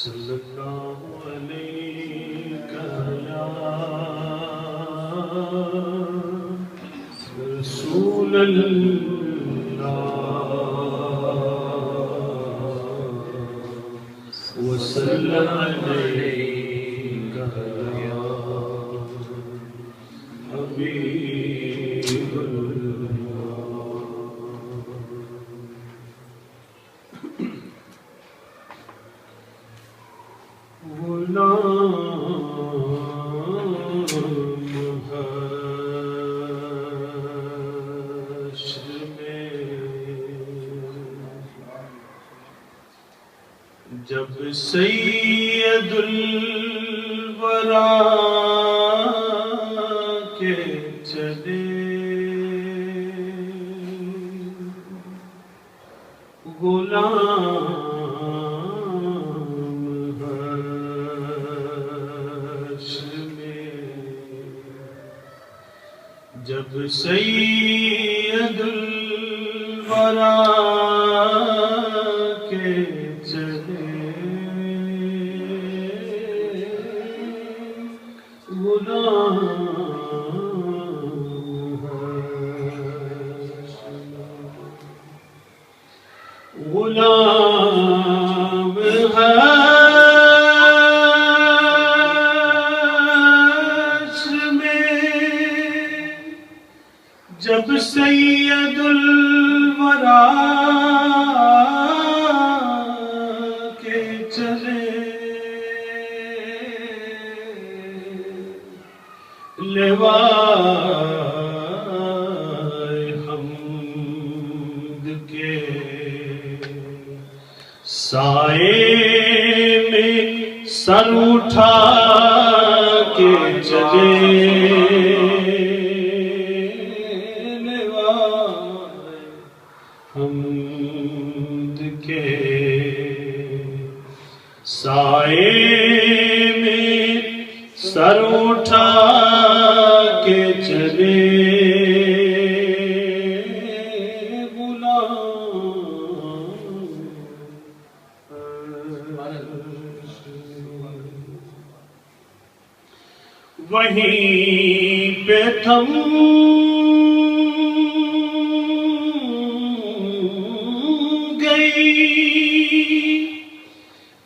صلی اللہ علیہ رسول اللہ وسلم علیک یا حبیب جب سید الورا کے چلے غلام حشر میں، جب سید الورا کے چلے غلام حشر میں، جب سید الورا کے چلے لوائے حمد کے سائے میں سر اٹھا کے چلے لوائے حمد کے سائے میں سر اٹھا کے چلے وہیں پہ تھم گئی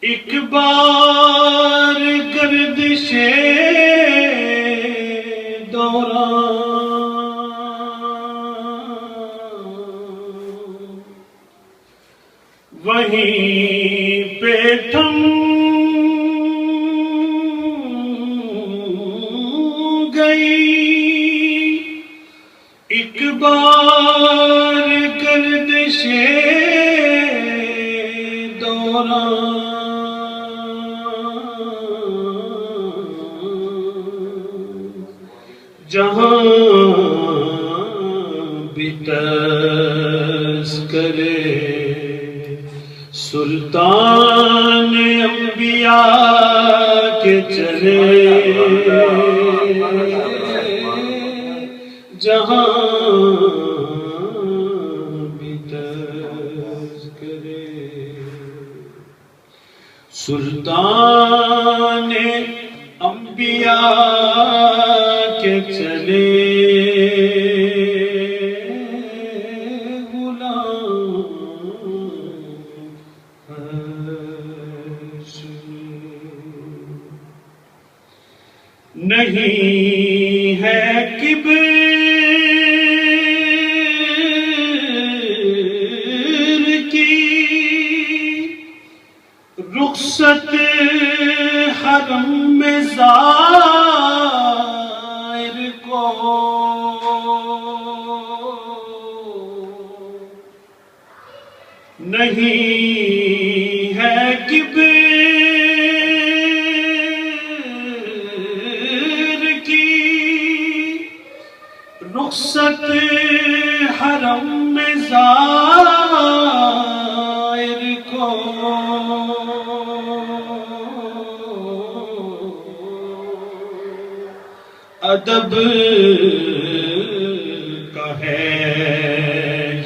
ایک بار گردش دوران، وہیں پہ تھم ایک بار گردش دوران، جہاں بھی تذکرے سلطان انبیاء کے چلے، جہاں بھی تذکرے سلطان انبیاء کے چلے نہیں ہے کبر کی رخصت حرم میں زائر کو، نہیں ہے کبر رخصت حرم میں زائر کو، ادب کا ہے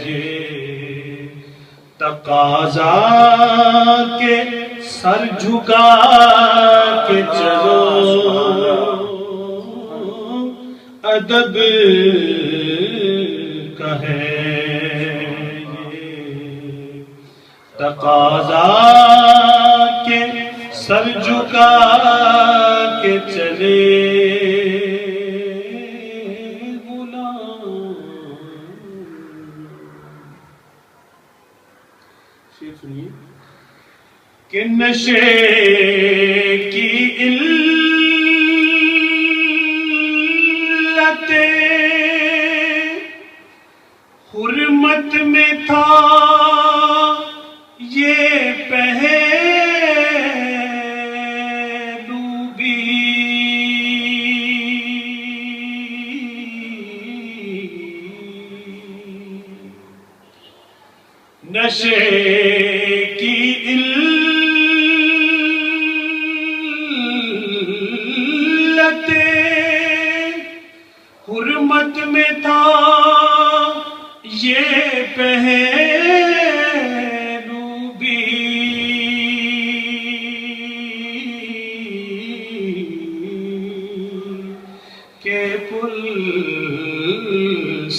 یہ تقاضا کہ سر جھکا کے چلو ادب کا ہے یہ تقاضا کے سر جھکا کے چلے غلام. شعر سنیے کہ نشے کی علت حرمت میں تھا یہ پہلو بھی نشے کی علت حرمت میں تھا یہ پہلو بھی کہ پل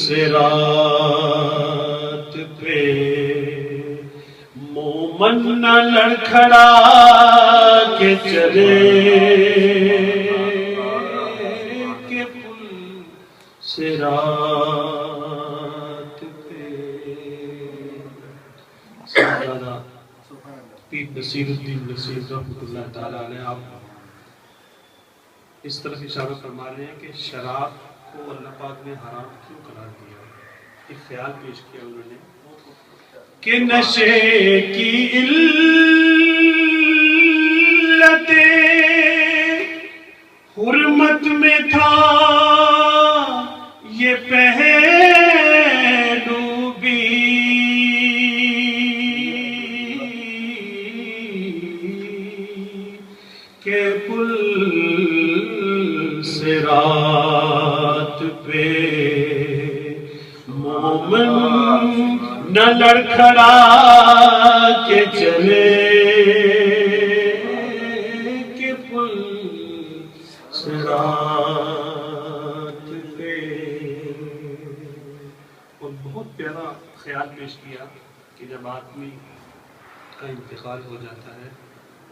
صراط پہ مومن نہ لڑکھڑا کے چلے کہ پل صراط پہ. سیدنا پیر نصیر الدین نصیر رحمۃ اللہ تعالیٰ علیہ آپ اس طرح اشارہ فرما رہے ہیں کہ شراب کو اللہ پاک نے حرام کیوں قرار دیا. ایک خیال پیش کیا انہوں نے کہ نشے کی علت حرمت میں تھا یہ پہلو بھی کہ پل صراط پہ مومن نہ لڑکھڑا کے چلے کہ پل صراط پہ. اور بہت پیارا خیال پیش کیا کہ جب آدمی کا انتقال ہو جاتا ہے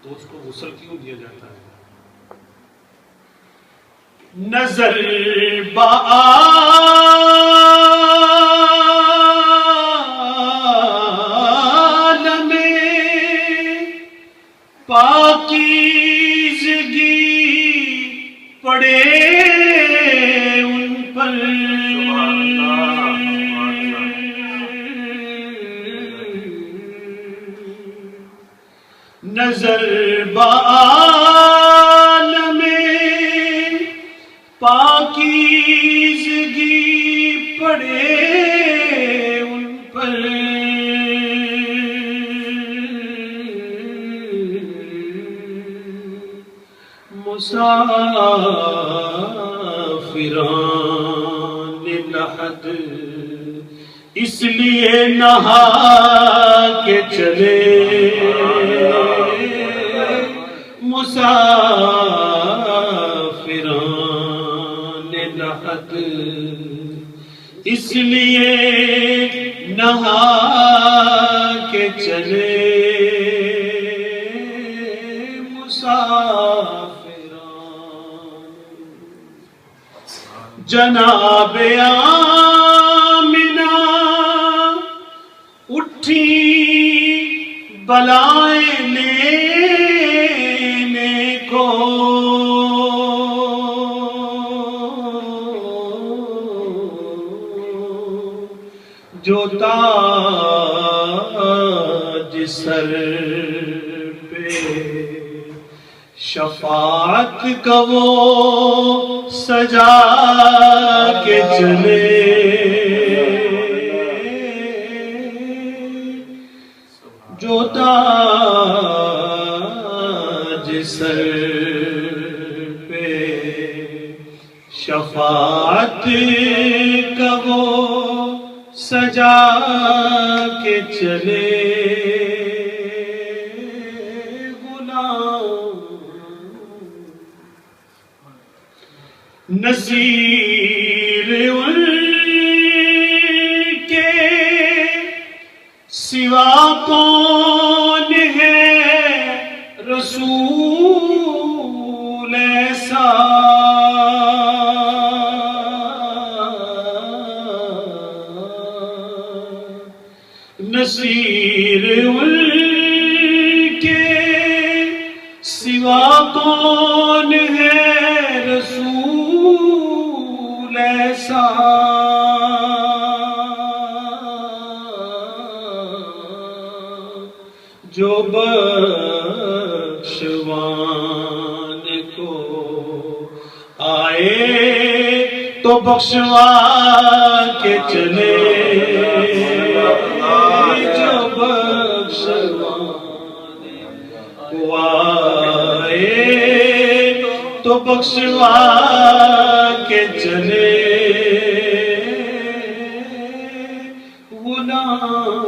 تو اس کو غسل کیوں دیا جاتا ہے. نظر بعالم پاکیزگی پڑے ان پر نظر بعالم پاکیزگی پڑے ان پر مسافران لحد اس لیے نہا کے چلے مسافران لحد اس لیے نہا کے چلے جناب آمنہ اٹھی بلائیں لینے کو جو تاج سر پہ شفاعت کا وہ سجا کے چلے جو تاج سر پہ شفاعت کا وہ سجا کے چلے نذیر ان کے سوا کون ہے رسول ایسا نذیر ان کے سوا کون ہے رسول ایسا جو بخشوان کو آئے تو بخشوا کے چلے جو بخشوان کو آئے تو بخشوا کے چلے غلام